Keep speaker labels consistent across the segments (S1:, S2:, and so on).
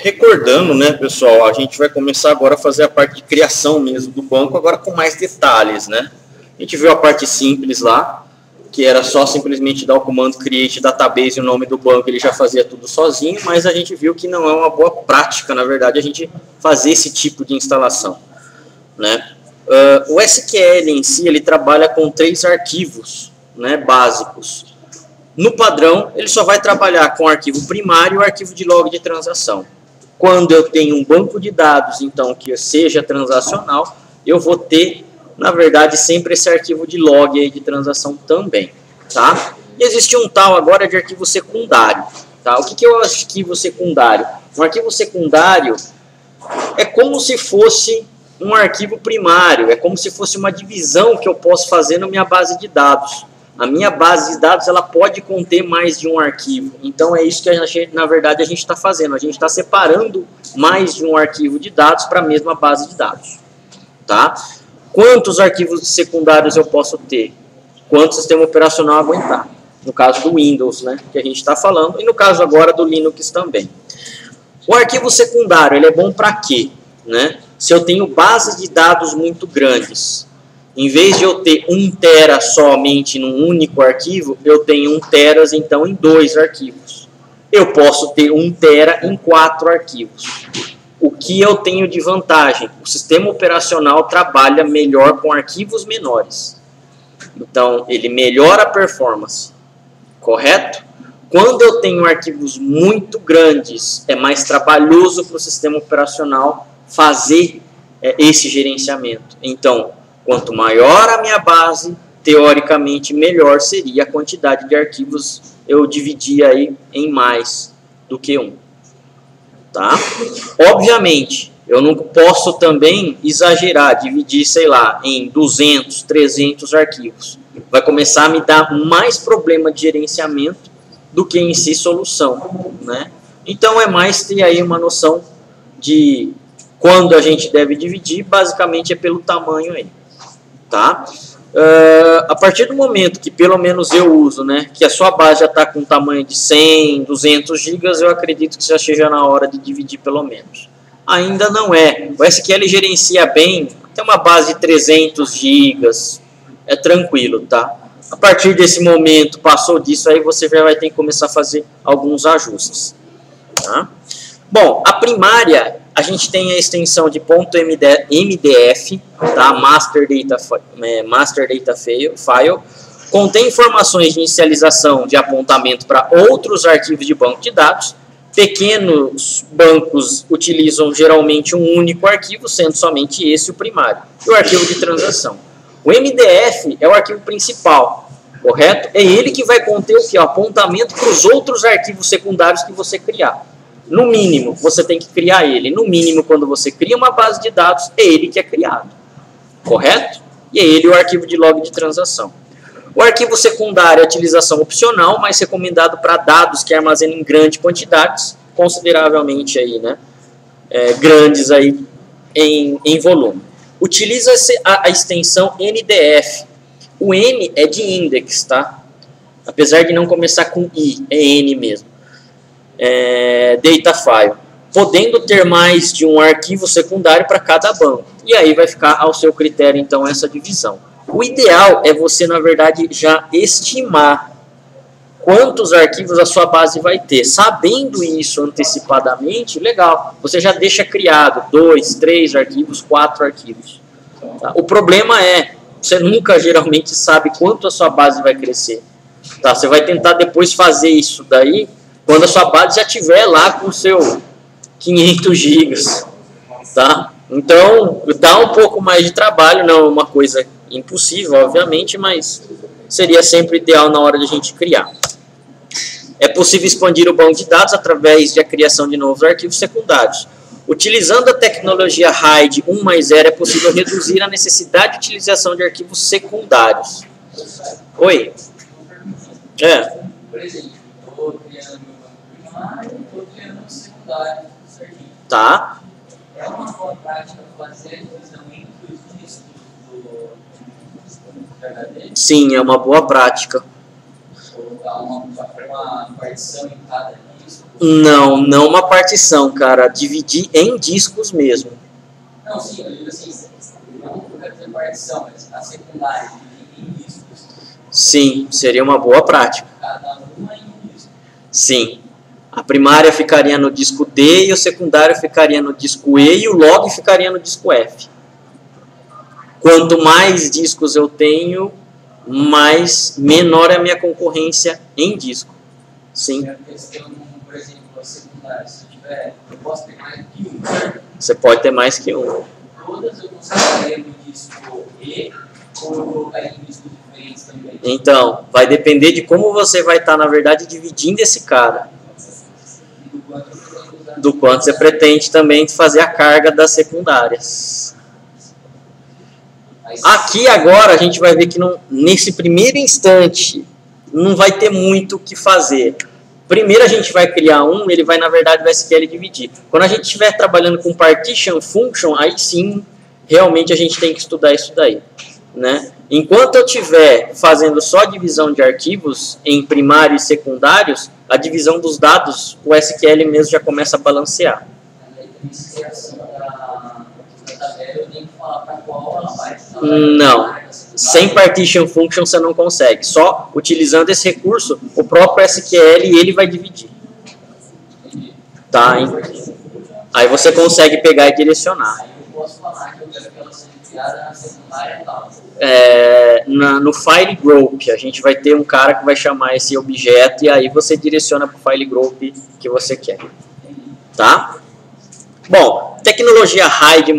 S1: Recordando, né, pessoal, a gente vai começar agora a fazer a parte de criação mesmo do banco, agora com mais detalhes, né? A gente viu a parte simples lá, que era só simplesmente dar o comando create database e o nome do banco, ele já fazia tudo sozinho, mas a gente viu que não é uma boa prática, na verdade, a gente fazer esse tipo de instalação, né? O SQL em si, ele trabalha com 3 arquivos, né, básicos. No padrão, ele só vai trabalhar com o arquivo primário e o arquivo de log de transação. Quando eu tenho um banco de dados, então, que seja transacional, eu vou ter, na verdade, sempre esse arquivo de log aí de transação também, tá? E existe um tal agora de arquivo secundário, tá? O que é o arquivo secundário? Um arquivo secundário é como se fosse um arquivo primário, é como se fosse uma divisão que eu posso fazer na minha base de dados. A minha base de dados ela pode conter mais de um arquivo. Então é isso que na verdade a gente está fazendo. A gente está separando mais de um arquivo de dados para a mesma base de dados. Tá? Quantos arquivos secundários eu posso ter? Quanto o sistema operacional aguentar? No caso do Windows, né, que a gente está falando, e no caso agora do Linux também. O arquivo secundário ele é bom para quê? Né? Se eu tenho bases de dados muito grandes. Em vez de eu ter 1 tera somente num único arquivo, eu tenho 1 teras então em 2 arquivos. Eu posso ter 1 tera em 4 arquivos. O que eu tenho de vantagem? O sistema operacional trabalha melhor com arquivos menores. Então, ele melhora a performance. Correto? Quando eu tenho arquivos muito grandes, é mais trabalhoso para o sistema operacional fazer esse gerenciamento. Então, quanto maior a minha base, teoricamente melhor seria a quantidade de arquivos eu dividir aí em mais do que 1. Tá? Obviamente, eu não posso também exagerar, dividir, sei lá, em 200, 300 arquivos. Vai começar a me dar mais problema de gerenciamento do que em si solução, né? Então é mais ter aí uma noção de quando a gente deve dividir, basicamente é pelo tamanho aí. Tá? A partir do momento que pelo menos eu uso, né, que a sua base já está com um tamanho de 100, 200 GB, eu acredito que já seja na hora de dividir pelo menos. Ainda não é. O SQL gerencia bem, tem uma base de 300 GB, é tranquilo, tá? A partir desse momento, passou disso, aí você já vai ter que começar a fazer alguns ajustes. Tá? Bom, a primária, a gente tem a extensão de .mdf, tá? Master Data File, contém informações de inicialização de apontamento para outros arquivos de banco de dados. Pequenos bancos utilizam geralmente um único arquivo, sendo somente esse o primário, e o arquivo de transação. O MDF é o arquivo principal, correto? É ele que vai conter o que? O apontamento para os outros arquivos secundários que você criar. No mínimo, você tem que criar ele. No mínimo, quando você cria uma base de dados, é ele que é criado. Correto? E é ele o arquivo de log de transação. O arquivo secundário é utilização opcional, mas recomendado para dados que armazenam em grandes quantidades, consideravelmente aí, né, grandes aí em volume. Utiliza-se a extensão NDF. O N é de index, tá? Apesar de não começar com I, é N mesmo. Data file, podendo ter mais de um arquivo secundário para cada banco. E aí vai ficar ao seu critério, então, essa divisão. O ideal é você, na verdade, já estimar quantos arquivos a sua base vai ter. Sabendo isso antecipadamente, legal. Você já deixa criado 2, 3 arquivos, 4 arquivos. Tá? O problema é, você nunca geralmente sabe quanto a sua base vai crescer. Tá? Você vai tentar depois fazer isso daí quando a sua base já estiver lá com o seu 500 gigas, tá? Então, dá um pouco mais de trabalho, não é uma coisa impossível, obviamente, mas seria sempre ideal na hora de a gente criar. É possível expandir o banco de dados através da criação de novos arquivos secundários. Utilizando a tecnologia RAID 1 mais 0, é possível reduzir a necessidade de utilização de arquivos secundários. Oi? Por exemplo, estou criando meu banco primário, estou criando um secundário, certinho. Tá. É uma boa prática fazer a divisão entre os discos do HD? Sim, é uma boa prática. Colocar uma partição em cada disco.
S2: disco?
S1: Não, não uma partição, cara. Dividir em discos mesmo.
S2: Não, sim, eu digo assim, não quero dizer partição, mas a secundária, dividir em discos.
S1: Sim, seria uma boa prática.
S2: Cada uma em um disco.
S1: Sim. A primária ficaria no disco D e o secundário ficaria no disco E e o log ficaria no disco F. Quanto mais discos eu tenho, menor é a minha concorrência em disco. Sim.
S2: Por exemplo, a secundária, se tiver, eu posso ter mais que um.
S1: Você pode ter mais que um.
S2: Todas eu consideraria no disco E ou eu colocaria em discos diferentes também?
S1: Então, vai depender de como você vai estar, na verdade, dividindo esse cara. Do quanto você pretende também fazer a carga das secundárias. Aqui agora a gente vai ver que nesse primeiro instante não vai ter muito o que fazer. Primeiro a gente vai criar ele vai na verdade o SQL dividir. Quando a gente estiver trabalhando com partition function, aí sim realmente a gente tem que estudar isso daí, né? Enquanto eu estiver fazendo só divisão de arquivos em primários e secundários, a divisão dos dados, o SQL mesmo já começa a balancear. Não, sem partition function você não consegue. Só utilizando esse recurso, o próprio SQL ele vai dividir. Tá? Aí você consegue pegar e direcionar.
S2: Eu posso falar que eu quero que ela seja criada na secundária e tal.
S1: No file group, a gente vai ter um cara que vai chamar esse objeto e aí você direciona para o file group que você quer. Tá? Bom, tecnologia hide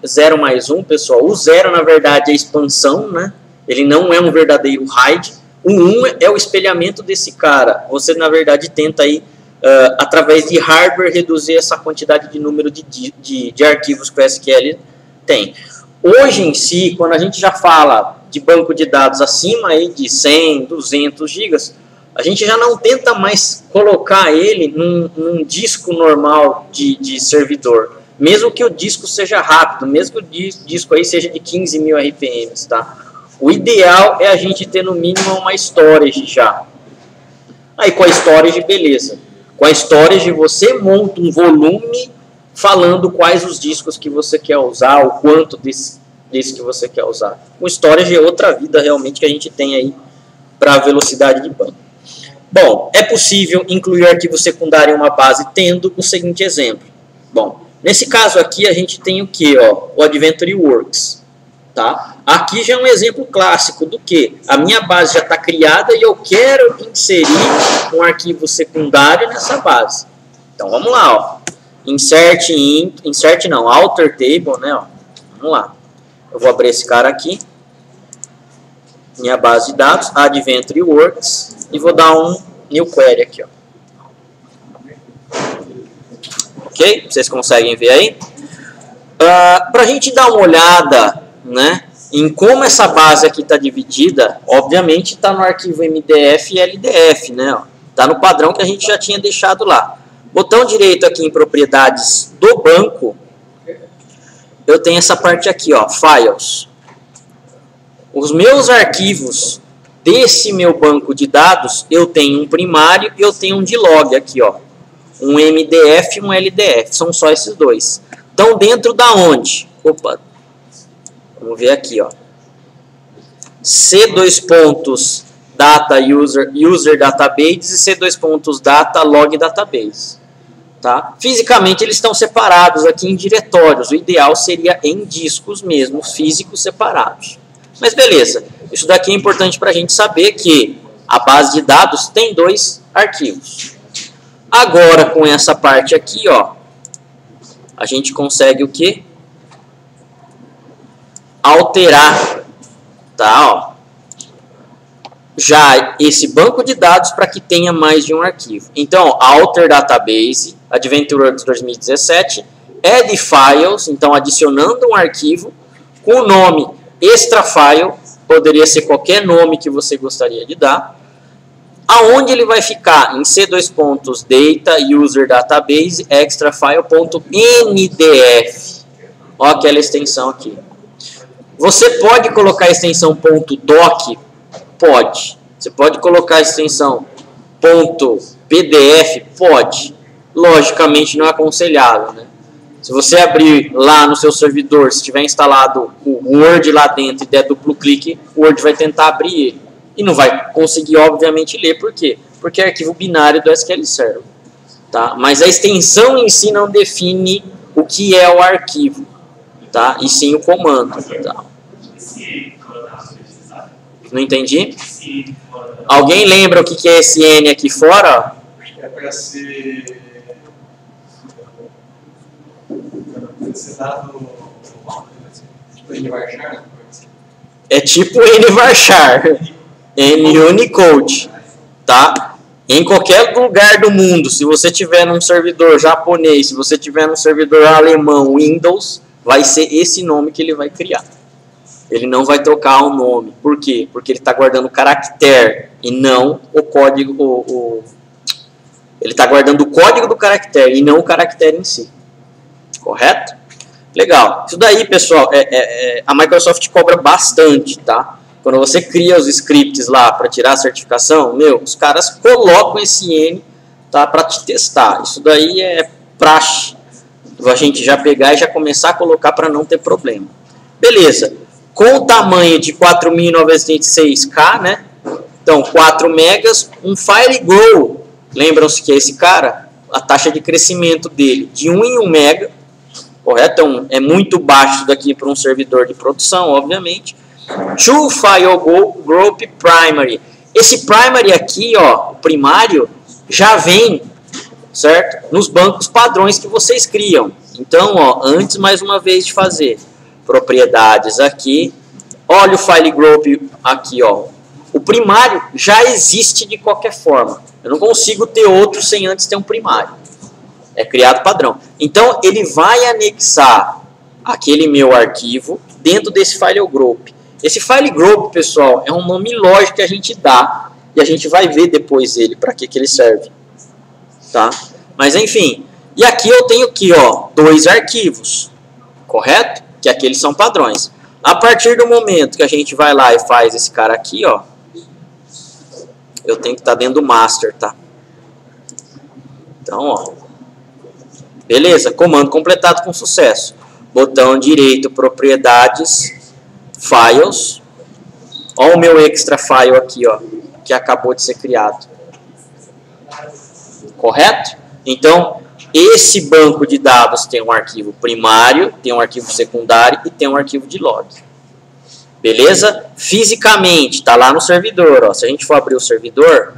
S1: 0 mais 1, pessoal. O 0, na verdade, é a expansão, né? Ele não é um verdadeiro hide. O 1 é o espelhamento desse cara. Você, na verdade, tenta aí, através de hardware, reduzir essa quantidade de número de arquivos que o SQL tem. Hoje em si, quando a gente já fala de banco de dados acima aí de 100, 200 gigas, a gente já não tenta mais colocar ele num disco normal de servidor. Mesmo que o disco seja rápido, mesmo que o disco aí seja de 15.000 RPMs, tá? O ideal é a gente ter no mínimo uma storage já. Aí com a storage, beleza. Com a storage você monta um volume falando quais os discos que você quer usar, o quanto desse que você quer usar. Com storage é outra vida realmente que a gente tem aí para a velocidade de banco. Bom, é possível incluir arquivo secundário em uma base tendo o seguinte exemplo. Bom, nesse caso aqui a gente tem o que? O Adventure Works. Tá? Aqui já é um exemplo clássico do que? A minha base já está criada e eu quero inserir um arquivo secundário nessa base. Então vamos lá, ó. Alter table, né? Ó. Vamos lá. Eu vou abrir esse cara aqui. Minha base de dados, Adventure Works, e vou dar um new query aqui, ó. Ok? Vocês conseguem ver aí? Para a gente dar uma olhada, né, em como essa base aqui está dividida, obviamente está no arquivo MDF e LDF, né? Está no padrão que a gente já tinha deixado lá. Botão direito aqui em propriedades do banco, eu tenho essa parte aqui, ó, Files. Os meus arquivos desse meu banco de dados, eu tenho um primário e eu tenho um de log aqui, ó. Um MDF e um LDF, são só esses dois. Então, dentro da onde? Opa, vamos ver aqui, ó. C:\data user database e C:\data log database. Tá? Fisicamente eles estão separados aqui em diretórios. O ideal seria em discos mesmo, físicos separados. Mas beleza, isso daqui é importante para a gente saber que a base de dados tem 2 arquivos. Agora com essa parte aqui, ó, a gente consegue o quê? Alterar, tá? Ó, já esse banco de dados para que tenha mais de um arquivo. Então, alter database, AdventureWorks 2017, add files, então adicionando um arquivo com o nome extra file, poderia ser qualquer nome que você gostaria de dar. Aonde ele vai ficar? Em C:\data user database extra file.ndf. Ó, aquela extensão aqui. Você pode colocar a extensão .doc? Pode. Você pode colocar a extensão .pdf? Pode. Logicamente não é aconselhável, né? Se você abrir lá no seu servidor, se tiver instalado o Word lá dentro e der duplo clique, o Word vai tentar abrir ele. E não vai conseguir, obviamente, ler. Por quê? Porque é arquivo binário do SQL Server. Tá? Mas a extensão em si não define o que é o arquivo, tá? E sim o comando. Tá? Não entendi? Alguém lembra o que é esse N aqui fora?
S3: É para ser dado tipo NVarchar.
S1: É tipo NVarchar, N Unicode, tá? Em qualquer lugar do mundo, se você tiver num servidor japonês, se você tiver num servidor alemão, Windows, vai ser esse nome que ele vai criar. Ele não vai trocar o nome. Por quê? Porque ele está guardando o caractere e não o código. Ele está guardando o código do caractere e não o caractere em si. Correto? Legal. Isso daí, pessoal, a Microsoft cobra bastante, tá? Quando você cria os scripts lá para tirar a certificação, os caras colocam esse N, tá, para te testar. Isso daí é praxe. A gente já pegar e já começar a colocar para não ter problema. Beleza. Com o tamanho de 4.906K, né? Então, 4 megas, um file grow. Lembram-se que é esse cara? A taxa de crescimento dele de 1 em 1 mega. Correto? Então, é muito baixo daqui para um servidor de produção, obviamente. To file group primary. Esse primary aqui, ó, o primário, já vem, certo? Nos bancos padrões que vocês criam. Então, ó, antes mais uma vez de fazer propriedades aqui, olha o file group aqui, ó. O primário já existe de qualquer forma. Eu não consigo ter outro sem antes ter um primário. É criado padrão. Então, ele vai anexar aquele meu arquivo dentro desse file group. Esse file group, pessoal, é um nome lógico que a gente dá e a gente vai ver depois ele, para que ele serve. Tá? Mas, enfim. E aqui eu tenho aqui, ó, 2 arquivos. Correto? Que aqueles são padrões. A partir do momento que a gente vai lá e faz esse cara aqui, ó, eu tenho que estar dentro do master, tá? Então, ó, beleza, comando completado com sucesso. Botão direito, propriedades, files. Ó o meu extra file aqui, ó, que acabou de ser criado. Correto? Então, esse banco de dados tem um arquivo primário, tem um arquivo secundário e tem um arquivo de log. Beleza? Fisicamente, está lá no servidor. Ó. Se a gente for abrir o servidor,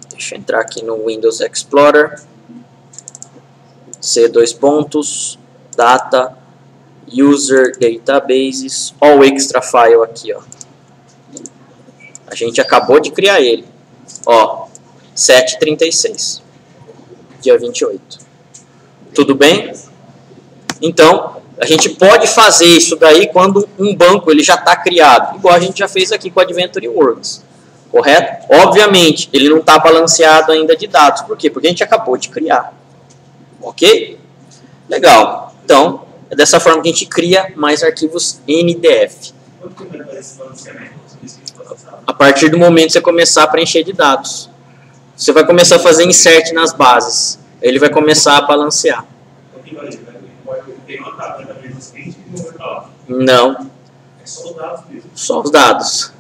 S1: deixa eu entrar aqui no Windows Explorer. C2 pontos, data, user databases. Ó o extra file aqui, ó. A gente acabou de criar ele. Ó, 7/36, dia 28. Tudo bem? Então, a gente pode fazer isso daí quando um banco ele já está criado, igual a gente já fez aqui com o Adventure Works. Correto? Obviamente, ele não está balanceado ainda de dados. Por quê? Porque a gente acabou de criar. Ok? Legal. Então, é dessa forma que a gente cria mais arquivos NDF. A partir do momento que você começar a preencher de dados. Você vai começar a fazer insert nas bases. Ele vai começar a balancear. Não. Só os dados.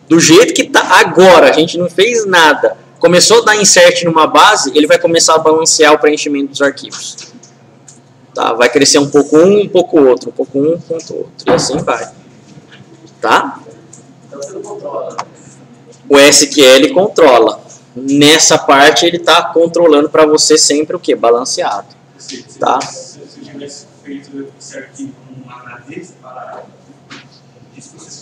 S1: Do jeito que está agora, a gente não fez nada. Começou a dar insert numa base, ele vai começar a balancear o preenchimento dos arquivos. Tá? Vai crescer um pouco um pouco outro, um pouco um ponto outro. E assim vai. Tá? O SQL controla. Nessa parte ele está controlando para você sempre o que? Balanceado. Tá?
S3: Se eu tivesse feito esse arquivo com uma HD separada,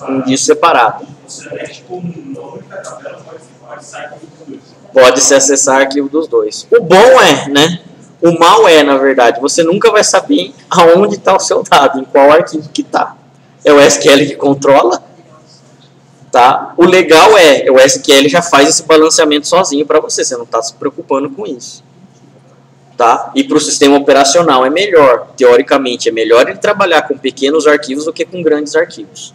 S1: um disco separado.
S3: É tipo um nome da tabela, pode ser arquivo dos dois.
S1: Pode se acessar arquivo dos dois. O bom é, né? O mal é, na verdade, você nunca vai saber aonde está o seu dado, em qual arquivo que está. É o SQL que controla. Tá? O legal é, o SQL já faz esse balanceamento sozinho para você não está se preocupando com isso. Tá? E para o sistema operacional é melhor, teoricamente é melhor ele trabalhar com pequenos arquivos do que com grandes arquivos.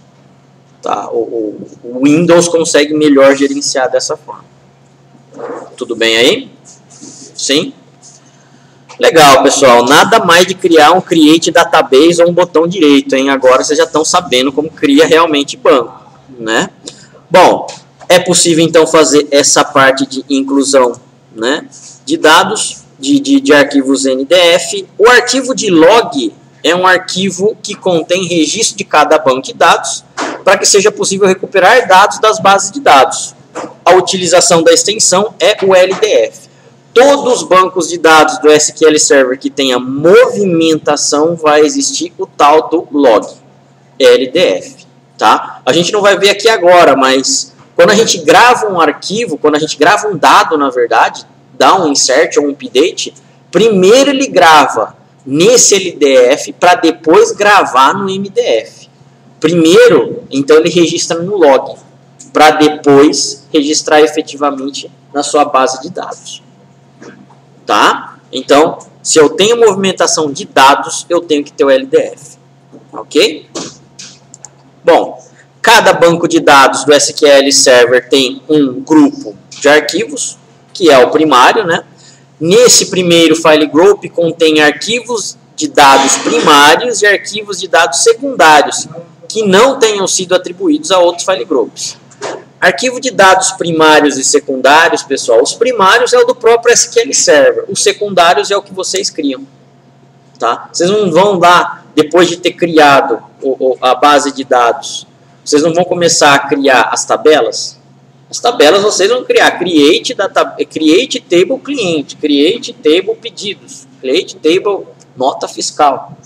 S1: Tá? O Windows consegue melhor gerenciar dessa forma. Tudo bem aí? Sim? Legal, pessoal. Nada mais de criar um Create Database ou um botão direito, hein? Agora vocês já estão sabendo como cria realmente banco, né? Bom, é possível então fazer essa parte de inclusão, né, de dados, de arquivos NDF. O arquivo de log é um arquivo que contém registro de cada banco de dados para que seja possível recuperar dados das bases de dados. A utilização da extensão é o LDF. Todos os bancos de dados do SQL Server que tenha movimentação vai existir o tal do log, LDF. Tá? A gente não vai ver aqui agora, mas quando a gente grava um arquivo, quando a gente grava um dado, na verdade, dá um insert ou um update, primeiro ele grava nesse LDF para depois gravar no MDF. Primeiro, então ele registra no log, para depois registrar efetivamente na sua base de dados. Tá? Então, se eu tenho movimentação de dados, eu tenho que ter o LDF. Ok? Bom, cada banco de dados do SQL Server tem um grupo de arquivos, que é o primário, né? Nesse primeiro file group contém arquivos de dados primários e arquivos de dados secundários, que não tenham sido atribuídos a outros file groups. Arquivo de dados primários e secundários, pessoal, os primários é o do próprio SQL Server, os secundários é o que vocês criam. Tá? Vocês não vão lá, depois de ter criado a base de dados, vocês não vão começar a criar as tabelas? As tabelas vocês vão criar create table cliente, create table pedidos, create table nota fiscal.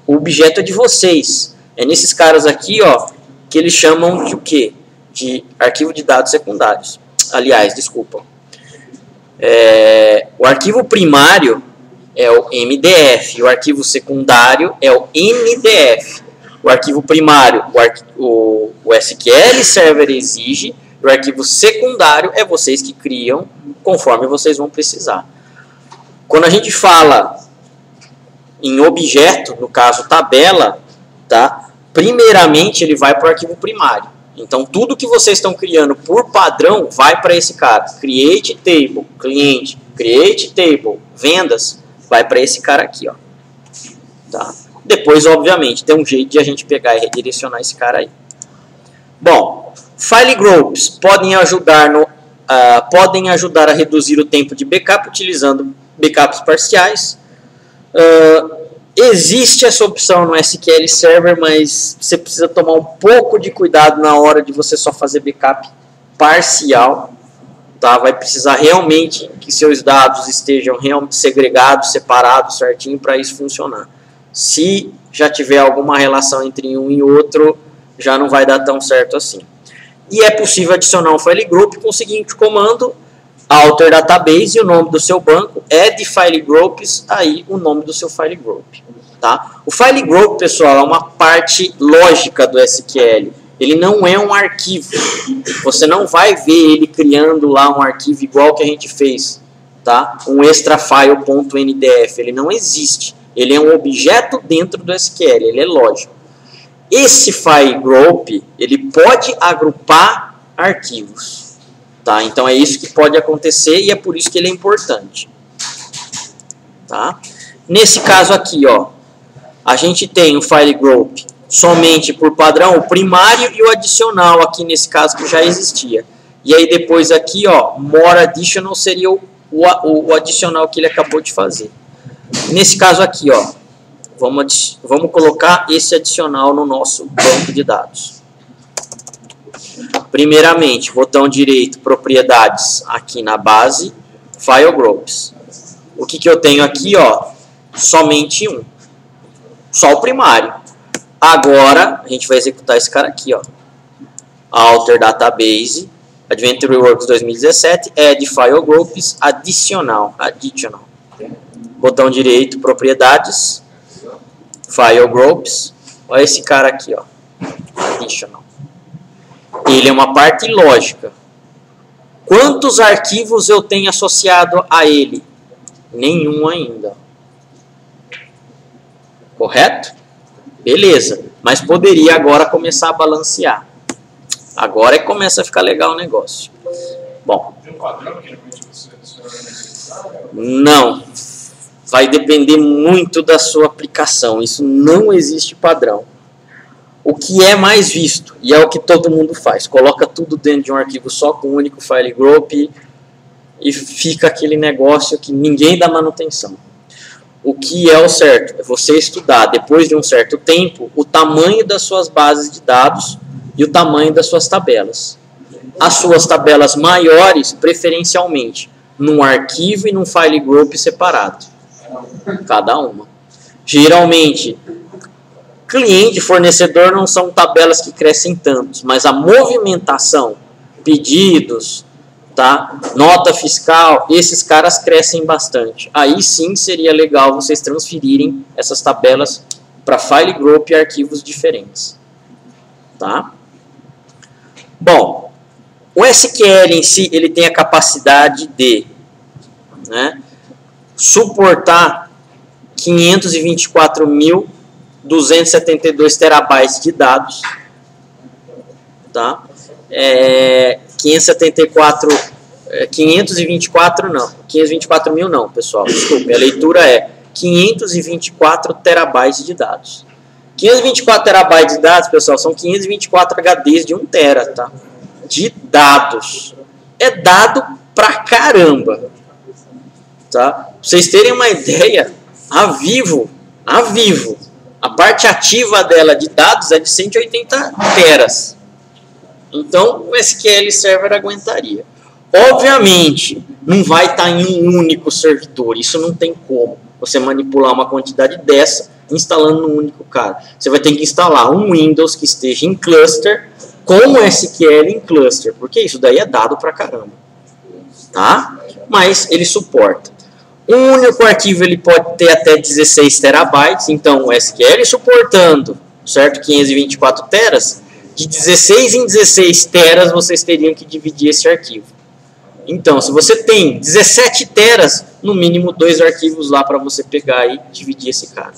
S1: O objeto é de vocês. É nesses caras aqui, ó, que eles chamam de o quê? De arquivo de dados secundários. Aliás, desculpa. O arquivo primário é o MDF, o arquivo secundário é o MDF. O arquivo primário, o SQL Server exige, o arquivo secundário é vocês que criam conforme vocês vão precisar. Quando a gente fala em objeto, no caso tabela, tá? Primeiramente ele vai para o arquivo primário. Então tudo que vocês estão criando por padrão vai para esse cara. Create table, cliente, create table, vendas, vai para esse cara aqui, ó. Tá? Depois, obviamente, tem um jeito de a gente pegar e redirecionar esse cara aí. Bom, file groups podem ajudar a reduzir o tempo de backup utilizando backups parciais. Existe essa opção no SQL Server, mas você precisa tomar um pouco de cuidado na hora de você só fazer backup parcial. Tá? Vai precisar realmente que seus dados estejam realmente segregados, separados certinho para isso funcionar. Se já tiver alguma relação entre um e outro, já não vai dar tão certo assim. E é possível adicionar um file group com o seguinte comando: alter database, o nome do seu banco, add file groups, aí o nome do seu file group. Tá? O file group, pessoal, é uma parte lógica do SQL. Ele não é um arquivo. Você não vai ver ele criando lá um arquivo igual que a gente fez. Tá? Um extrafile.ndf. Ele não existe. Ele é um objeto dentro do SQL. Ele é lógico. Esse file group, ele pode agrupar arquivos. Tá? Então é isso que pode acontecer e é por isso que ele é importante. Tá? Nesse caso aqui, ó, a gente tem o file group somente por padrão, o primário e o adicional aqui nesse caso que já existia. E aí depois aqui, ó, more additional seria o adicional que ele acabou de fazer. Nesse caso aqui, ó, vamos colocar esse adicional no nosso banco de dados. Primeiramente, botão direito, propriedades, aqui na base, file groups. O que eu tenho aqui, ó, somente um. Só o primário. Agora, a gente vai executar esse cara aqui, ó. Alter database, Adventure Works 2017, add file groups, additional. Botão direito, propriedades, file groups. Olha esse cara aqui, ó. Additional. Ele é uma parte lógica. Quantos arquivos eu tenho associado a ele? Nenhum ainda. Correto? Beleza. Mas poderia agora começar a balancear. Agora é que começa a ficar legal o negócio. Bom.
S3: Tem um padrão que realmente você vai
S1: Não. Vai depender muito da sua aplicação. Isso não existe padrão. O que é mais visto, e é o que todo mundo faz, coloca tudo dentro de um arquivo só com um único file group e fica aquele negócio que ninguém dá manutenção. O que é o certo? É você estudar, depois de um certo tempo, o tamanho das suas bases de dados e o tamanho das suas tabelas. As suas tabelas maiores, preferencialmente, num arquivo e num file group separado. Cada uma. Geralmente, cliente e fornecedor não são tabelas que crescem tantos, mas a movimentação, pedidos, tá? Nota fiscal, esses caras crescem bastante. Aí sim seria legal vocês transferirem essas tabelas para file group e arquivos diferentes. Tá? Bom, o SQL em si, ele tem a capacidade de, né, suportar 524.272 terabytes de dados, tá? 524 mil não, pessoal, desculpe, a leitura é 524 terabytes de dados. 524 terabytes de dados, pessoal, são 524 HDs de 1 tera, tá? De dados. É dado pra caramba. Tá? Pra vocês terem uma ideia, a Vivo, a parte ativa dela de dados é de 180 teras. Então, o SQL Server aguentaria. Obviamente, não vai estar em um único servidor. Isso não tem como você manipular uma quantidade dessa instalando num único cara. Você vai ter que instalar um Windows que esteja em cluster com o SQL em cluster, porque isso daí é dado pra caramba. Tá? Mas ele suporta. Um único arquivo ele pode ter até 16 terabytes, então o SQL suportando, certo? 524 teras, de 16 em 16 teras vocês teriam que dividir esse arquivo. Então, se você tem 17 teras, no mínimo 2 arquivos lá para você pegar e dividir esse cara.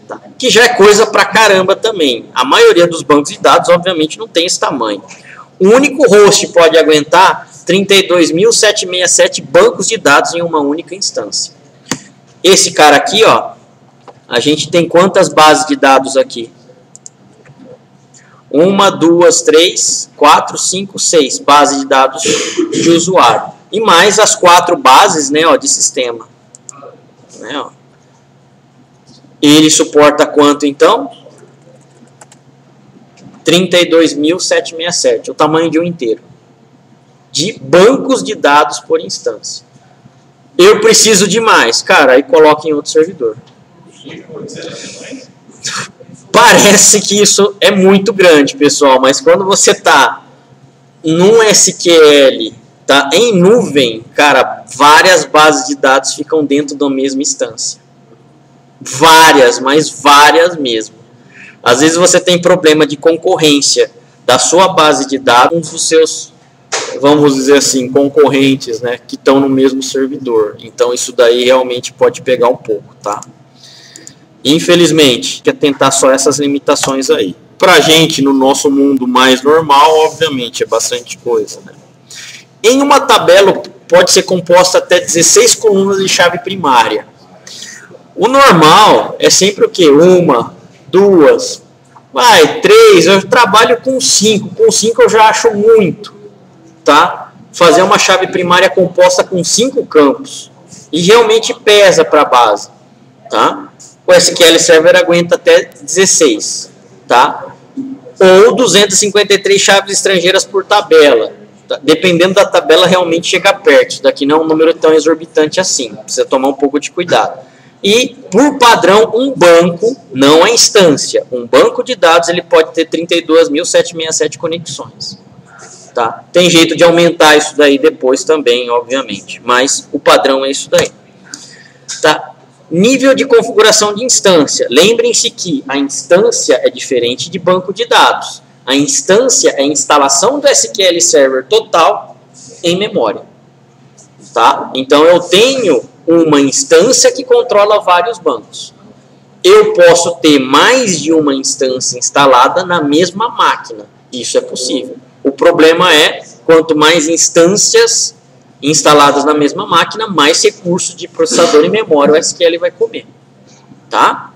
S1: Tá? Que já é coisa pra caramba também. A maioria dos bancos de dados, obviamente, não tem esse tamanho. O único host pode aguentar 32.767 bancos de dados em uma única instância. Esse cara aqui, ó, a gente tem quantas bases de dados aqui? 1, 2, 3, 4, 5, 6 bases de dados de usuário. E mais as 4 bases, né, ó, de sistema. Né, ó. Ele suporta quanto, então? 32.767, o tamanho de um inteiro. De bancos de dados por instância. Eu preciso de mais. Cara, aí coloca em outro servidor. Parece que isso é muito grande, pessoal, mas quando você está num SQL, tá em nuvem, cara, várias bases de dados ficam dentro da mesma instância. Várias, mas várias mesmo. Às vezes você tem problema de concorrência da sua base de dados com os seus, vamos dizer assim, concorrentes, né, que estão no mesmo servidor. Então isso daí realmente pode pegar um pouco, tá? Infelizmente, quer tentar só essas limitações aí. Pra gente, no nosso mundo mais normal, obviamente, é bastante coisa, né? Em uma tabela pode ser composta até 16 colunas de chave primária. O normal é sempre o quê? 1, 2, 3, eu trabalho com 5. Com 5 eu já acho muito, tá? Fazer uma chave primária composta com 5 campos. E realmente pesa para a base, tá? O SQL Server aguenta até 16, tá? Ou 253 chaves estrangeiras por tabela. Tá? Dependendo da tabela, realmente chega perto. Isso daqui não é um número tão exorbitante assim. Precisa tomar um pouco de cuidado. E, por padrão, um banco, não a instância. Um banco de dados ele pode ter 32.767 conexões. Tá? Tem jeito de aumentar isso daí depois também, obviamente. Mas o padrão é isso daí. Tá? Nível de configuração de instância. Lembrem-se que a instância é diferente de banco de dados. A instância é a instalação do SQL Server total em memória. Tá? Então eu tenho uma instância que controla vários bancos. Eu posso ter mais de uma instância instalada na mesma máquina. Isso é possível. O problema é, quanto mais instâncias instaladas na mesma máquina, mais recurso de processador e memória o SQL vai comer. Tá?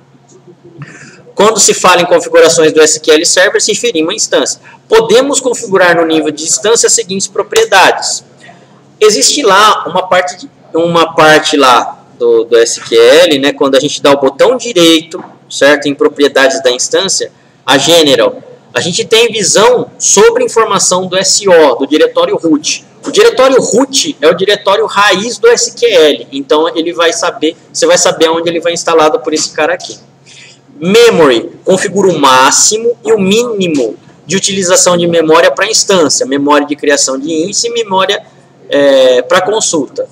S1: Quando se fala em configurações do SQL Server, se referir a uma instância. Podemos configurar no nível de instância as seguintes propriedades. Existe lá uma parte lá do SQL, né, quando a gente dá o botão direito, certo, em propriedades da instância, a General, a gente tem visão sobre informação do SO, do diretório root. O diretório root é o diretório raiz do SQL, então ele vai saber, você vai saber onde ele vai instalado por esse cara aqui. Memory configura o máximo e o mínimo de utilização de memória para instância, memória de criação de índice e memória para consulta.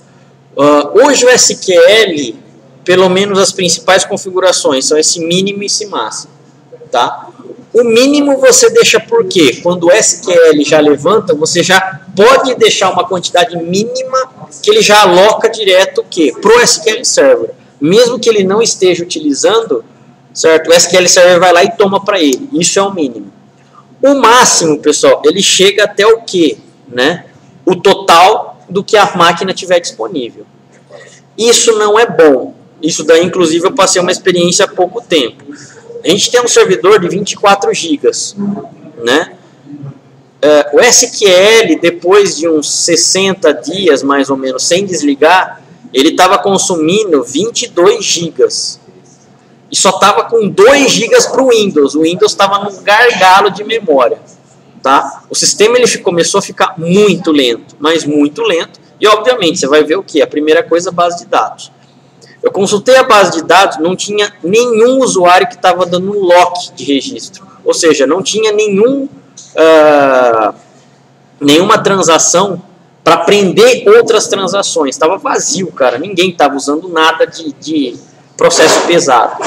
S1: Hoje o SQL, pelo menos as principais configurações são esse mínimo e esse máximo. Tá? O mínimo você deixa por quê? Quando o SQL já levanta, você já pode deixar uma quantidade mínima que ele já aloca direto para o SQL Server. Mesmo que ele não esteja utilizando, certo? O SQL Server vai lá e toma para ele. Isso é o mínimo. O máximo, pessoal, ele chega até o quê? Né? O total do que a máquina tiver disponível. Isso não é bom. Isso daí, inclusive, eu passei uma experiência há pouco tempo. A gente tem um servidor de 24 GB, né? O SQL, depois de uns 60 dias, mais ou menos, sem desligar, ele estava consumindo 22 GB. E só estava com 2 GB para o Windows. O Windows estava num gargalo de memória. Tá? O sistema ele começou a ficar muito lento, mas muito lento. E, obviamente, você vai ver o que? A primeira coisa, a base de dados. Eu consultei a base de dados, não tinha nenhum usuário que estava dando um lock de registro. Ou seja, não tinha nenhuma transação para prender outras transações. Estava vazio, cara. Ninguém estava usando nada de processo pesado.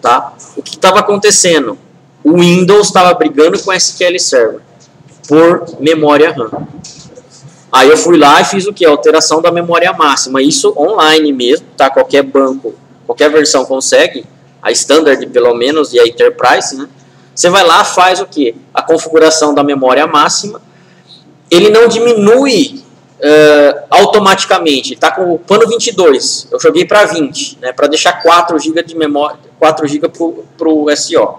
S1: Tá? O que estava acontecendo? O Windows estava brigando com o SQL Server por memória RAM. Aí eu fui lá e fiz o que? Alteração da memória máxima. Isso online mesmo, tá? Qualquer banco, qualquer versão consegue. A Standard, pelo menos, e a Enterprise, né? Você vai lá, faz o que? A configuração da memória máxima. Ele não diminui automaticamente. Tá com o pano 22. Eu joguei para 20, né? Para deixar 4 GB de memória, 4 GB para o SO.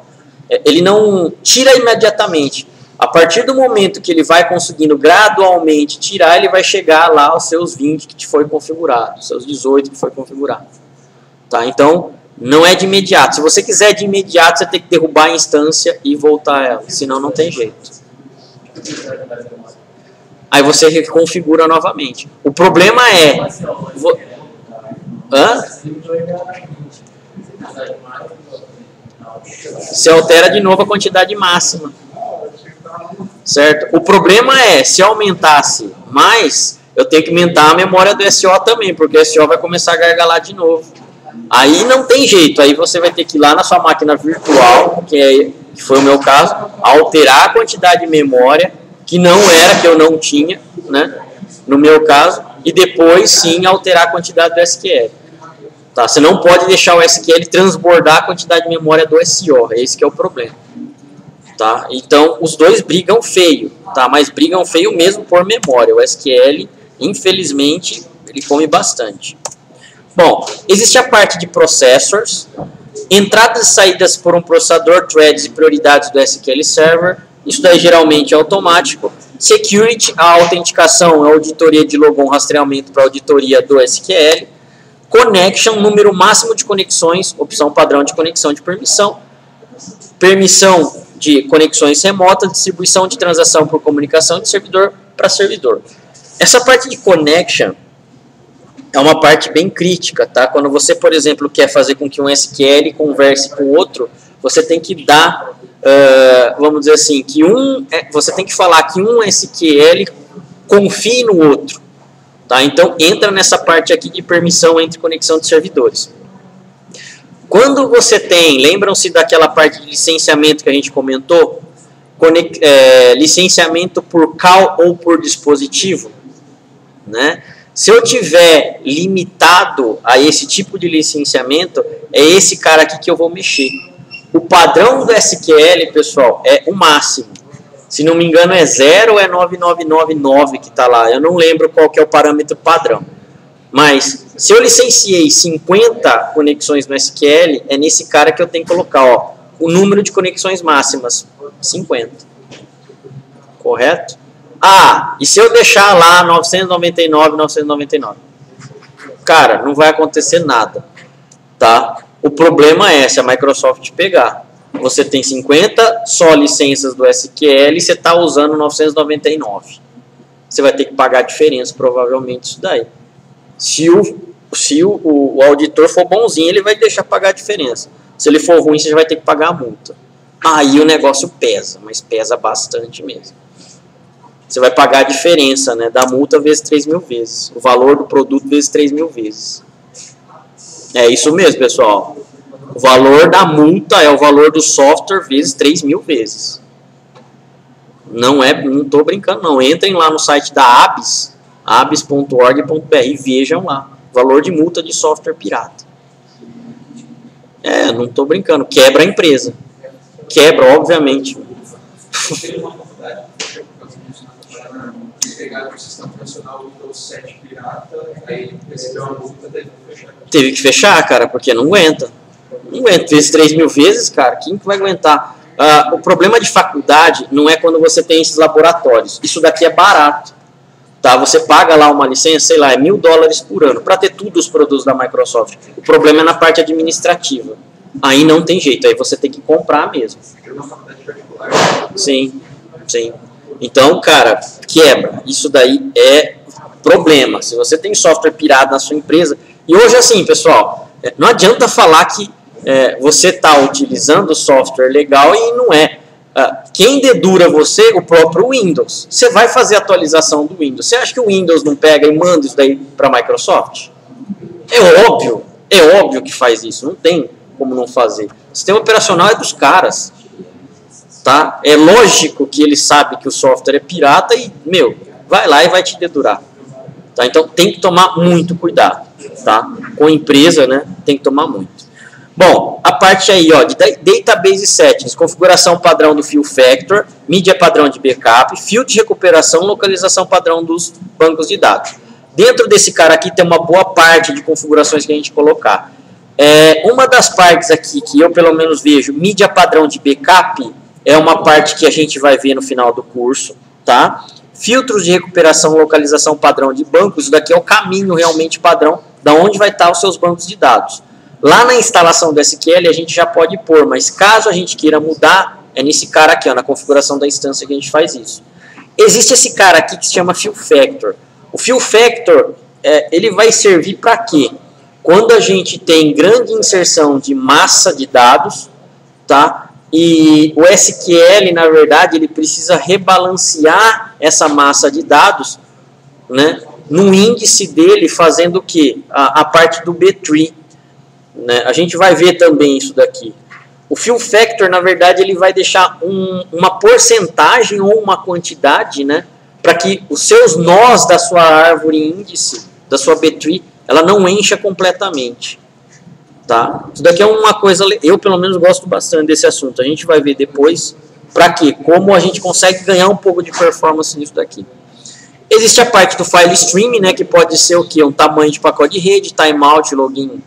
S1: Ele não tira imediatamente. A partir do momento que ele vai conseguindo gradualmente tirar, ele vai chegar lá aos seus 20 que foi configurado, seus 18 que foi configurado. Tá? Então, não é de imediato. Se você quiser de imediato, você tem que derrubar a instância e voltar ela, senão não tem jeito. Aí você reconfigura novamente. O problema é... Você altera de novo a quantidade máxima. Certo? O problema é, se aumentasse mais, eu tenho que aumentar a memória do SO também, porque o SO vai começar a gargalar de novo. Aí não tem jeito, aí você vai ter que ir lá na sua máquina virtual, que foi o meu caso, alterar a quantidade de memória, que eu não tinha, né, no meu caso, e depois sim alterar a quantidade do SQL. Tá? Você não pode deixar o SQL transbordar a quantidade de memória do SO, esse que é o problema. Tá? Então, os dois brigam feio, tá? Mas brigam feio mesmo por memória. O SQL, infelizmente, ele come bastante. Bom, existe a parte de processors, entradas e saídas por um processador, threads e prioridades do SQL Server. Isso daí geralmente é automático. Security, a autenticação, a auditoria de logon, rastreamento para auditoria do SQL. Connection, número máximo de conexões, opção padrão de conexão de permissão. Permissão de conexões remotas, distribuição de transação por comunicação de servidor para servidor. Essa parte de connection é uma parte bem crítica, tá? Quando você, por exemplo, quer fazer com que um SQL converse com outro, você tem que dar, vamos dizer assim, que você tem que falar que um SQL confie no outro, tá? Então entra nessa parte aqui de permissão entre conexão de servidores. Quando você tem, lembram-se daquela parte de licenciamento que a gente comentou? Licenciamento por call ou por dispositivo, né? Se eu tiver limitado a esse tipo de licenciamento, é esse cara aqui que eu vou mexer. O padrão do SQL, pessoal, é o máximo. Se não me engano é 0 ou é 9999 que está lá. Eu não lembro qual que é o parâmetro padrão. Mas se eu licenciei 50 conexões no SQL, é nesse cara que eu tenho que colocar, ó, o número de conexões máximas, 50. Correto? Ah, e se eu deixar lá 999, 999? Cara, não vai acontecer nada, tá? O problema é se a Microsoft pegar. Você tem 50 só licenças do SQL e você está usando 999. Você vai ter que pagar a diferença, provavelmente, isso daí. Se o auditor for bonzinho, ele vai deixar pagar a diferença. Se ele for ruim, você já vai ter que pagar a multa. Aí o negócio pesa, mas pesa bastante mesmo. Você vai pagar a diferença, né, da multa vezes 3.000 vezes. O valor do produto vezes 3.000 vezes. É isso mesmo, pessoal. O valor da multa é o valor do software vezes 3.000 vezes. Não estou brincando, não. Entrem lá no site da ABS, abs.org.br, e vejam lá. Valor de multa de software pirata. Não estou brincando. Quebra a empresa. Quebra, obviamente.
S4: Pegaram o sistema operacional Windows 7 pirata, aí recebeu uma multa,
S1: teve que fechar, cara, porque não aguenta. Não aguenta. Vezes 3.000 vezes, cara, quem que vai aguentar? O problema de faculdade não é quando você tem esses laboratórios. Isso daqui é barato. Tá? Você paga lá uma licença, sei lá, é $1.000 por ano, para ter tudo os produtos da Microsoft. O problema é na parte administrativa. Aí não tem jeito, aí você tem que comprar mesmo. Sim, sim. Então, cara, quebra. Isso daí é problema. Se você tem software pirata na sua empresa... E hoje, assim, pessoal, não adianta falar que você está utilizando software legal e não é. Quem dedura você? O próprio Windows. Você vai fazer atualização do Windows. Você acha que o Windows não pega e manda isso daí para a Microsoft? É óbvio que faz isso. Não tem como não fazer. O sistema operacional é dos caras. Tá? É lógico que ele sabe que o software é pirata e, vai lá e vai te dedurar. Tá? Então tem que tomar muito cuidado. Tá? Com a empresa, né, tem que tomar muito. Bom, a parte aí, ó, de Database Settings, configuração padrão do Fill Factor, mídia padrão de backup, fio de recuperação, localização padrão dos bancos de dados. Dentro desse cara aqui tem uma boa parte de configurações que a gente colocar. Uma das partes aqui que eu pelo menos vejo, mídia padrão de backup, é uma parte que a gente vai ver no final do curso, tá? Filtros de recuperação, localização padrão de bancos, isso daqui é o caminho realmente padrão, da onde vai estar os seus bancos de dados. Lá na instalação do SQL a gente já pode pôr, mas caso a gente queira mudar, é nesse cara aqui, ó, na configuração da instância que a gente faz isso. Existe esse cara aqui que se chama Fill Factor. O Fill Factor, ele vai servir para quê? Quando a gente tem grande inserção de massa de dados, tá? E o SQL, na verdade, ele precisa rebalancear essa massa de dados, né, no índice dele, fazendo o quê? A parte do B-tree. Né? A gente vai ver também isso daqui. O Fill Factor, na verdade, ele vai deixar uma porcentagem ou uma quantidade, né, para que os seus nós da sua árvore índice, da sua B-tree, ela não encha completamente. Tá? Isso daqui é uma coisa, eu pelo menos gosto bastante desse assunto. A gente vai ver depois para quê? Como a gente consegue ganhar um pouco de performance nisso daqui. Existe a parte do file stream, né, que pode ser o quê? Um tamanho de pacote de rede, timeout, login.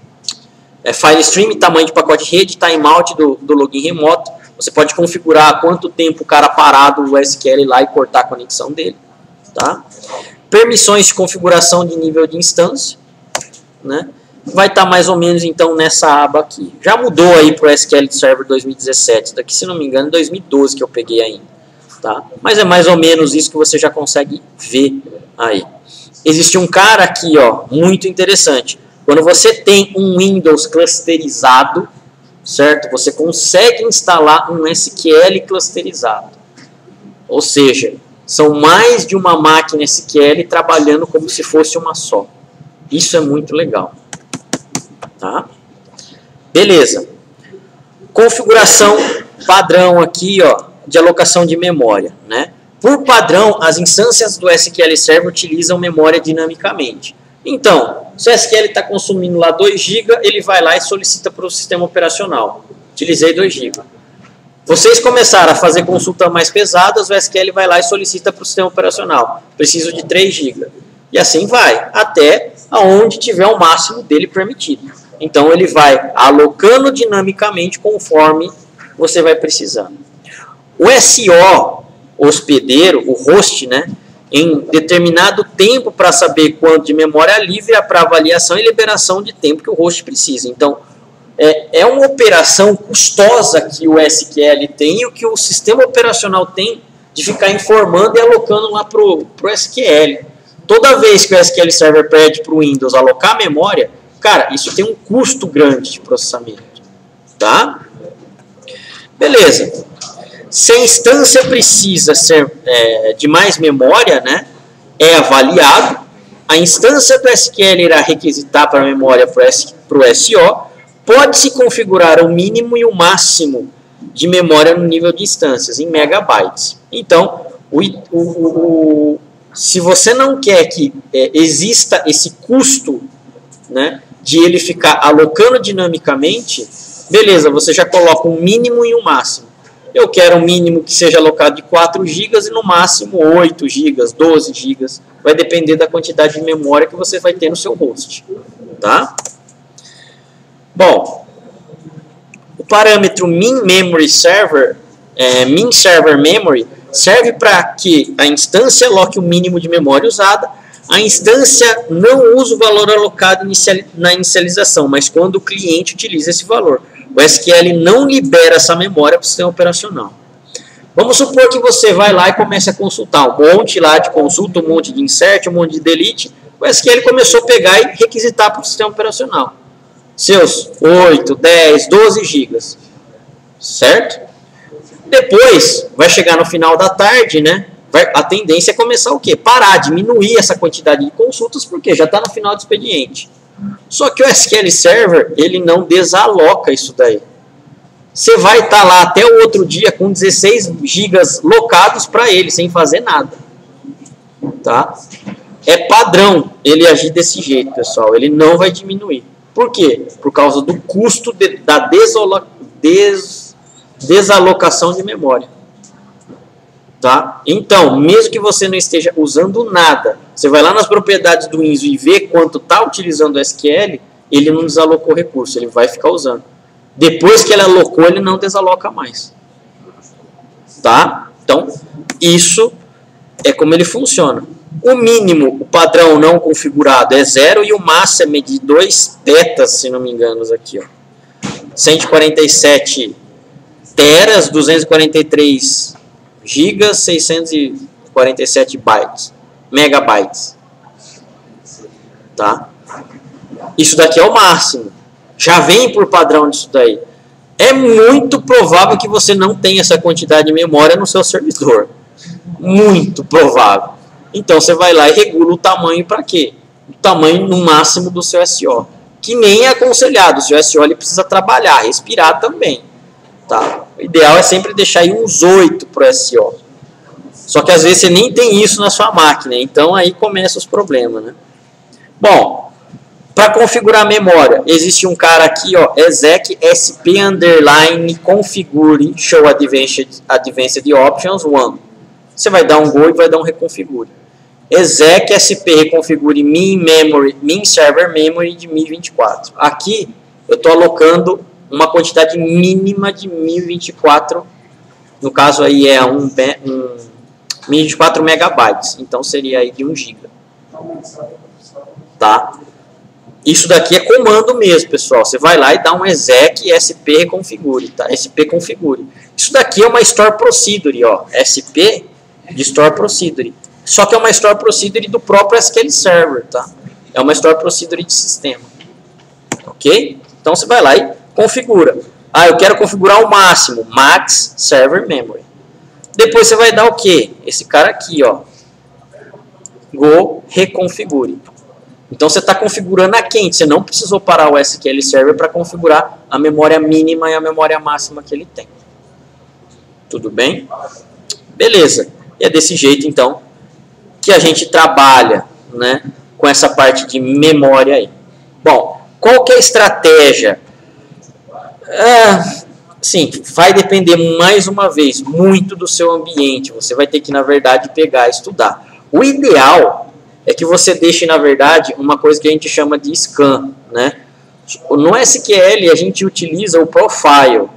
S1: File stream, tamanho de pacote de rede, timeout do login remoto. Você pode configurar quanto tempo o cara parado o SQL lá e cortar a conexão dele. Tá? Permissões de configuração de nível de instância, né? Vai estar mais ou menos então nessa aba aqui. Já mudou aí para o SQL Server 2017, daqui se não me engano 2012 que eu peguei ainda, tá? Mas é mais ou menos isso que você já consegue ver aí. Existe um cara aqui, ó, muito interessante. Quando você tem um Windows clusterizado, certo? Você consegue instalar um SQL clusterizado. Ou seja, são mais de uma máquina SQL trabalhando como se fosse uma só. Isso é muito legal. Tá? Beleza. Configuração padrão aqui, ó, de alocação de memória, né? Por padrão, as instâncias do SQL Server utilizam memória dinamicamente. Então, se o SQL está consumindo lá 2 GB, ele vai lá e solicita para o sistema operacional. Utilizei 2 GB. Vocês começaram a fazer consultas mais pesadas, o SQL vai lá e solicita para o sistema operacional. Preciso de 3 GB. E assim vai, até aonde tiver o máximo dele permitido. Então ele vai alocando dinamicamente conforme você vai precisando. O SO hospedeiro, o host, né, em determinado tempo para saber quanto de memória livre é para avaliação e liberação de tempo que o host precisa. Então, é uma operação custosa que o SQL tem e o que o sistema operacional tem de ficar informando e alocando lá para o SQL. Toda vez que o SQL Server pede para o Windows alocar memória, cara, isso tem um custo grande de processamento. Tá? Beleza. Se a instância precisa ser de mais memória, né, é avaliado. A instância do SQL irá requisitar para a memória para o SO. Pode-se configurar o mínimo e o máximo de memória no nível de instâncias, em megabytes. Então, se você não quer que exista esse custo, né, de ele ficar alocando dinamicamente, beleza, você já coloca um mínimo e um máximo. Eu quero um mínimo que seja alocado de 4 GB e no máximo 8 GB, 12 GB. Vai depender da quantidade de memória que você vai ter no seu host. Tá? Bom, o parâmetro min memory server, min server memory, serve para que a instância aloque o mínimo de memória usada. A instância não usa o valor alocado na inicialização, mas quando o cliente utiliza esse valor. O SQL não libera essa memória para o sistema operacional. Vamos supor que você vai lá e comece a consultar um monte lá de consulta, um monte de insert, um monte de delete. O SQL começou a pegar e requisitar para o sistema operacional. Seus 8, 10, 12 GB. Certo? Depois, vai chegar no final da tarde, né? A tendência é começar o quê? Parar, diminuir essa quantidade de consultas, porque já está no final do expediente. Só que o SQL Server, ele não desaloca isso daí. Você vai estar lá até o outro dia com 16 GB locados para ele, sem fazer nada. Tá? É padrão ele agir desse jeito, pessoal. Ele não vai diminuir. Por quê? Por causa do custo da desalocação de memória. Tá? Então, mesmo que você não esteja usando nada, você vai lá nas propriedades do Windows e vê quanto está utilizando o SQL, ele não desalocou recurso, ele vai ficar usando. Depois que ele alocou, ele não desaloca mais. Tá? Então, isso é como ele funciona. O mínimo, o padrão não configurado é 0 e o máximo é de 2 petas, se não me engano, aqui, ó. 147 teras, 243 gigas, 647 megabytes. Tá? Isso daqui é o máximo. Já vem por padrão disso daí. É muito provável que você não tenha essa quantidade de memória no seu servidor. Muito provável. Então você vai lá e regula o tamanho para quê? O tamanho no máximo do seu SO. Que nem é aconselhado. O seu SO ele precisa trabalhar, respirar também. Tá? O ideal é sempre deixar aí uns 8 para o SO. Só que às vezes você nem tem isso na sua máquina. Então aí começam os problemas. Né? Bom, para configurar a memória, existe um cara aqui, ó, exec sp underline configure show advanced options 1. Você vai dar um go e vai dar um reconfigure. Exec sp reconfigure min server memory de 1024. Aqui eu estou alocando uma quantidade mínima de 1024. No caso aí é 1024 megabytes. Então seria aí de 1 GB. Tá? Isso daqui é comando mesmo, pessoal. Você vai lá e dá um exec sp reconfigure, tá? Sp configure. Isso daqui é uma store procedure, ó. Sp de store procedure. Só que é uma store procedure do próprio SQL Server, tá? É uma store procedure de sistema. OK? Então você vai lá e configura. Ah, eu quero configurar o máximo, max server memory. Depois você vai dar o quê? Esse cara aqui, ó. Go reconfigure. Então você está configurando a quente, você não precisou parar o SQL Server para configurar a memória mínima e a memória máxima que ele tem. Tudo bem? Beleza. E é desse jeito, então, que a gente trabalha, né, com essa parte de memória aí. Bom, qual que é a estratégia? sim, vai depender mais uma vez muito do seu ambiente. Você vai ter que, na verdade, pegar e estudar. O ideal é que você deixe, na verdade, uma coisa que a gente chama de scan, né? No SQL a gente utiliza o profile,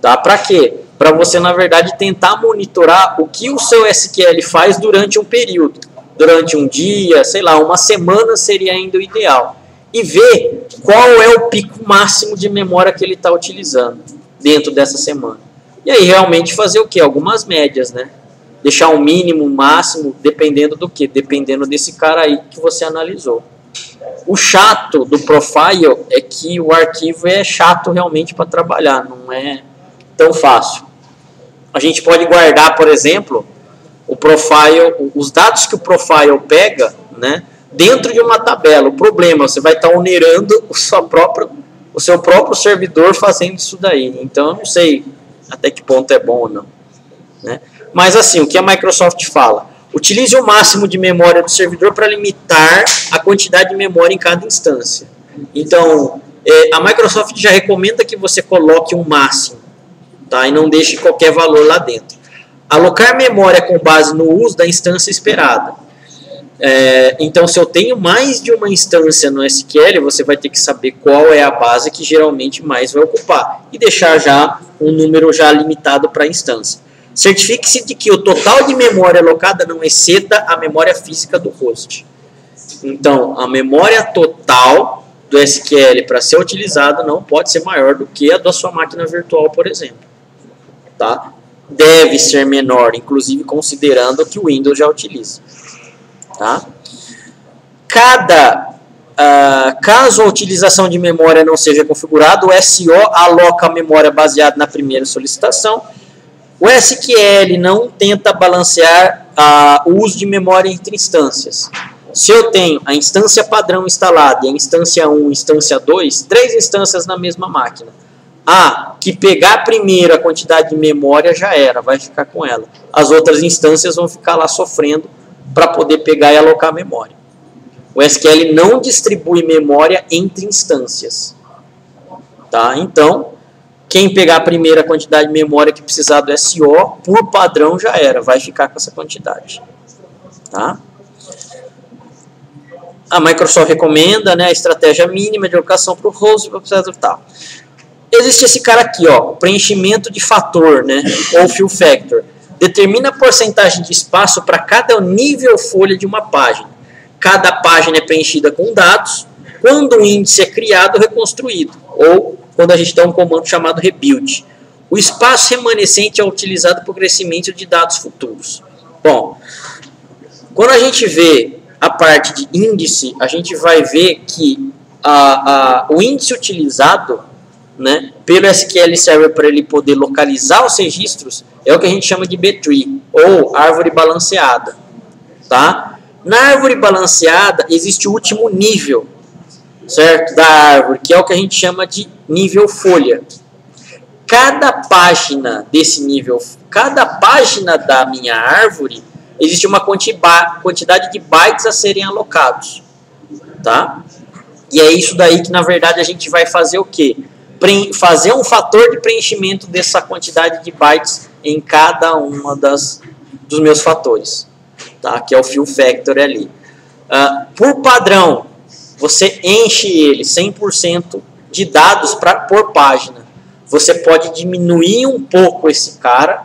S1: tá? Para quê? Para você, na verdade, tentar monitorar o que o seu SQL faz durante um período. Durante um dia, sei lá, uma semana seria ainda o ideal. E ver qual é o pico máximo de memória que ele está utilizando dentro dessa semana. E aí realmente fazer o quê? Algumas médias, né? Deixar um mínimo, um máximo, dependendo do quê? Dependendo desse cara aí que você analisou. O chato do profile é que o arquivo é chato realmente para trabalhar, não é tão fácil. A gente pode guardar, por exemplo, o profile, os dados que o profile pega, né, dentro de uma tabela. O problema, você vai estar onerando o seu próprio servidor fazendo isso daí. Então, eu não sei até que ponto é bom ou não, né? Mas assim, o que a Microsoft fala? Utilize o máximo de memória do servidor para limitar a quantidade de memória em cada instância. Então, a Microsoft já recomenda que você coloque um máximo, tá? E não deixe qualquer valor lá dentro. Alocar memória com base no uso da instância esperada. Então, se eu tenho mais de uma instância no SQL, você vai ter que saber qual é a base que geralmente mais vai ocupar e deixar já um número já limitado para a instância. Certifique-se de que o total de memória alocada não exceda a memória física do host. Então, a memória total do SQL para ser utilizada não pode ser maior do que a da sua máquina virtual, por exemplo. Tá? Deve ser menor, inclusive considerando que o Windows já utiliza. Tá? Caso a utilização de memória não seja configurada, o SO aloca a memória baseada na primeira solicitação. O SQL não tenta balancear o uso de memória entre instâncias. Se eu tenho a instância padrão instalada e a instância 1 e a instância 2, 3 instâncias na mesma máquina, que pegar primeiro a quantidade de memória já era, vai ficar com ela. As outras instâncias vão ficar lá sofrendo para poder pegar e alocar a memória. O SQL não distribui memória entre instâncias. Tá? Então, quem pegar a primeira quantidade de memória que precisar do SO, por padrão já era, vai ficar com essa quantidade. Tá? A Microsoft recomenda, né, a estratégia mínima de alocação para o host, para tal. Existe esse cara aqui, ó, o preenchimento de fator, né, ou fill factor. Determina a porcentagem de espaço para cada nível folha de uma página. Cada página é preenchida com dados quando um índice é criado ou reconstruído, ou quando a gente dá um comando chamado rebuild. O espaço remanescente é utilizado para o crescimento de dados futuros. Bom, quando a gente vê a parte de índice, a gente vai ver que o índice utilizado, né, pelo SQL Server para ele poder localizar os registros é o que a gente chama de B-tree, ou árvore balanceada. Tá? Na árvore balanceada existe o último nível, certo, da árvore, que é o que a gente chama de nível folha. Cada página desse nível, cada página da minha árvore, existe uma quantidade de bytes a serem alocados. Tá? E é isso daí que, na verdade, a gente vai fazer o quê? Fazer um fator de preenchimento dessa quantidade de bytes em cada uma dos meus fatores. Tá? Que é o fill factor ali. Por padrão, você enche ele 100% de dados por página. Você pode diminuir um pouco esse cara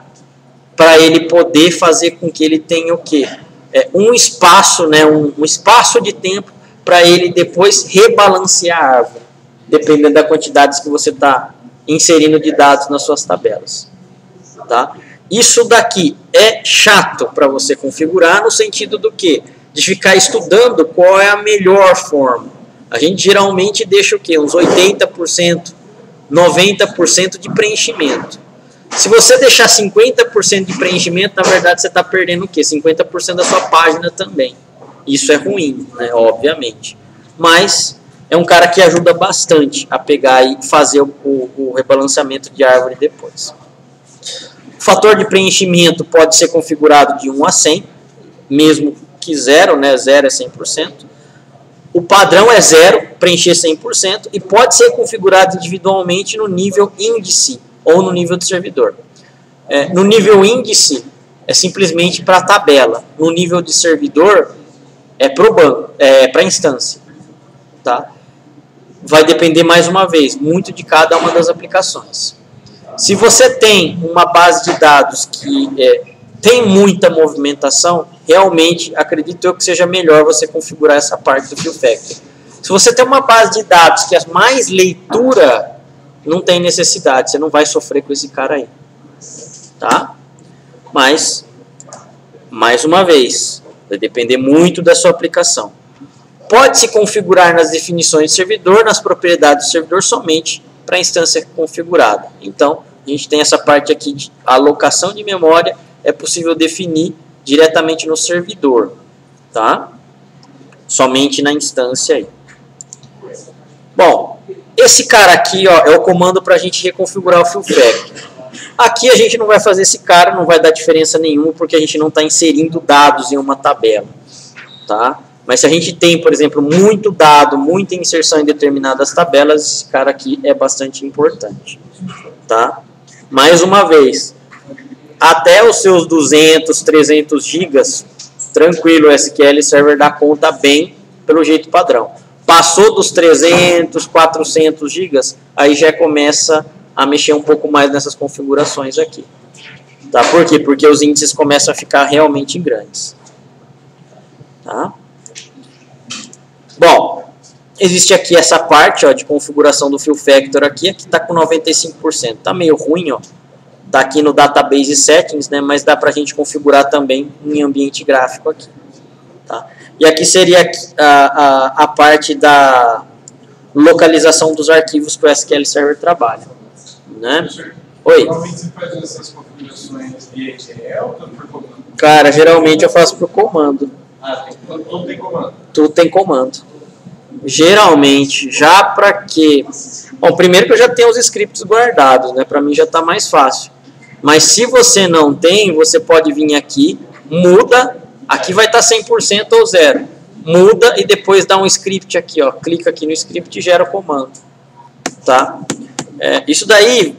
S1: para ele poder fazer com que ele tenha o quê? Um espaço, né, um espaço de tempo para ele depois rebalancear a árvore, dependendo da quantidade que você está inserindo de dados nas suas tabelas. Tá? Isso daqui é chato para você configurar no sentido do quê? De ficar estudando qual é a melhor forma. A gente geralmente deixa o quê? Uns 80%, 90% de preenchimento. Se você deixar 50% de preenchimento, na verdade você está perdendo o quê? 50% da sua página também. Isso é ruim, né? Obviamente. Mas é um cara que ajuda bastante a pegar e fazer o rebalanceamento de árvore depois. O fator de preenchimento pode ser configurado de 1 a 100, mesmo que 0, né? 0 é 100%. O padrão é 0, preencher 100%, e pode ser configurado individualmente no nível índice,
S5: ou no nível do servidor. No nível índice, é simplesmente para a tabela. No nível de servidor, é para o banco, para a instância. Tá? Vai depender, mais uma vez, muito de cada uma das aplicações. Se você tem uma base de dados que tem muita movimentação, realmente acredito eu que seja melhor você configurar essa parte do Fill Factor. Se você tem uma base de dados que é mais leitura, não tem necessidade, você não vai sofrer com esse cara aí. Tá? Mas, mais uma vez, vai depender muito da sua aplicação. Pode-se configurar nas definições do servidor, nas propriedades do servidor, somente para a instância configurada. Então, a gente tem essa parte aqui de alocação de memória, é possível definir diretamente no servidor, tá? Somente na instância aí. Bom, esse cara aqui, ó, é o comando para a gente reconfigurar o Fill Factor. Aqui a gente não vai fazer esse cara, não vai dar diferença nenhuma, porque a gente não está inserindo dados em uma tabela, tá? Mas se a gente tem, por exemplo, muito dado, muita inserção em determinadas tabelas, esse cara aqui é bastante importante, tá? Mais uma vez, até os seus 200, 300 gigas, tranquilo, o SQL Server dá conta bem pelo jeito padrão. Passou dos 300, 400 gigas, aí já começa a mexer um pouco mais nessas configurações aqui. Tá? Por quê? Porque os índices começam a ficar realmente grandes. Tá? Bom, existe aqui essa parte, ó, de configuração do Fill Factor aqui está com 95%. Está meio ruim, ó. Está aqui no Database Settings, né, mas dá para a gente configurar também em ambiente gráfico aqui. Tá? E aqui seria a parte da localização dos arquivos que o SQL Server trabalha. Né? Oi.
S4: Normalmente você faz essas configurações via ETL ou por comando?
S5: Cara, geralmente eu faço por comando.
S4: Tudo tem comando?
S5: Tudo tem comando. Geralmente, já para quê? Bom, primeiro que eu já tenho os scripts guardados, né? Para mim já está mais fácil. Mas se você não tem, você pode vir aqui, muda, aqui vai estar 100% ou 0. Muda e depois dá um script aqui, ó. Clica aqui no script e gera o comando. Tá? Isso daí,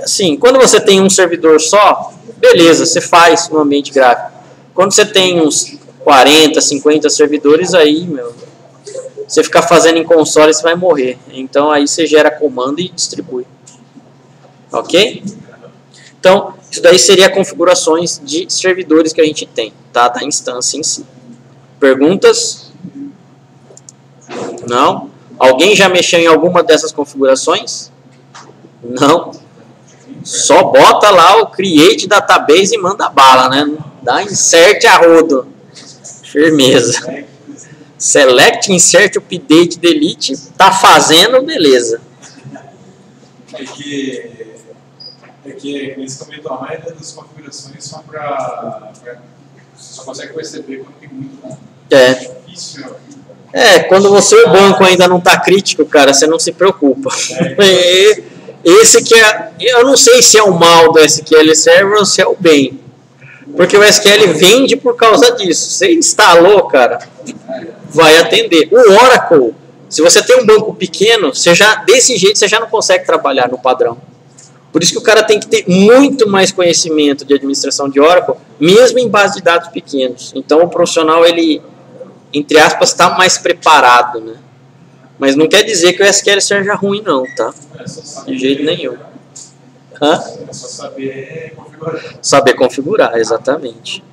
S5: assim, quando você tem um servidor só, beleza, você faz no ambiente gráfico. Quando você tem uns 40, 50 servidores, aí, meu, você ficar fazendo em console, você vai morrer. Então, aí você gera comando e distribui. Ok? Então, isso daí seria configurações de servidores que a gente tem, tá? Da instância em si. Perguntas? Não? Alguém já mexeu em alguma dessas configurações? Não? Só bota lá o Create Database e manda bala, né? Dá insert a rodo. Firmeza. Select, insert, update, delete. Tá fazendo, beleza.
S4: É que eles comentam, a maioria das configurações são para... Você só consegue perceber quando tem muito dado.
S5: É.
S4: Difícil.
S5: Quando o banco ainda não está crítico, cara, você não se preocupa. Esse que é... Eu não sei se é o mal do SQL Server ou se é o bem. Porque o SQL vende por causa disso. Você instalou, cara, vai atender. O Oracle, se você tem um banco pequeno, desse jeito você já não consegue trabalhar no padrão. Por isso que o cara tem que ter muito mais conhecimento de administração de Oracle, mesmo em base de dados pequenos. Então o profissional, ele, entre aspas, está mais preparado, né? Mas não quer dizer que o SQL seja ruim não, tá? De jeito nenhum.
S4: É só saber configurar.
S5: Saber configurar, exatamente.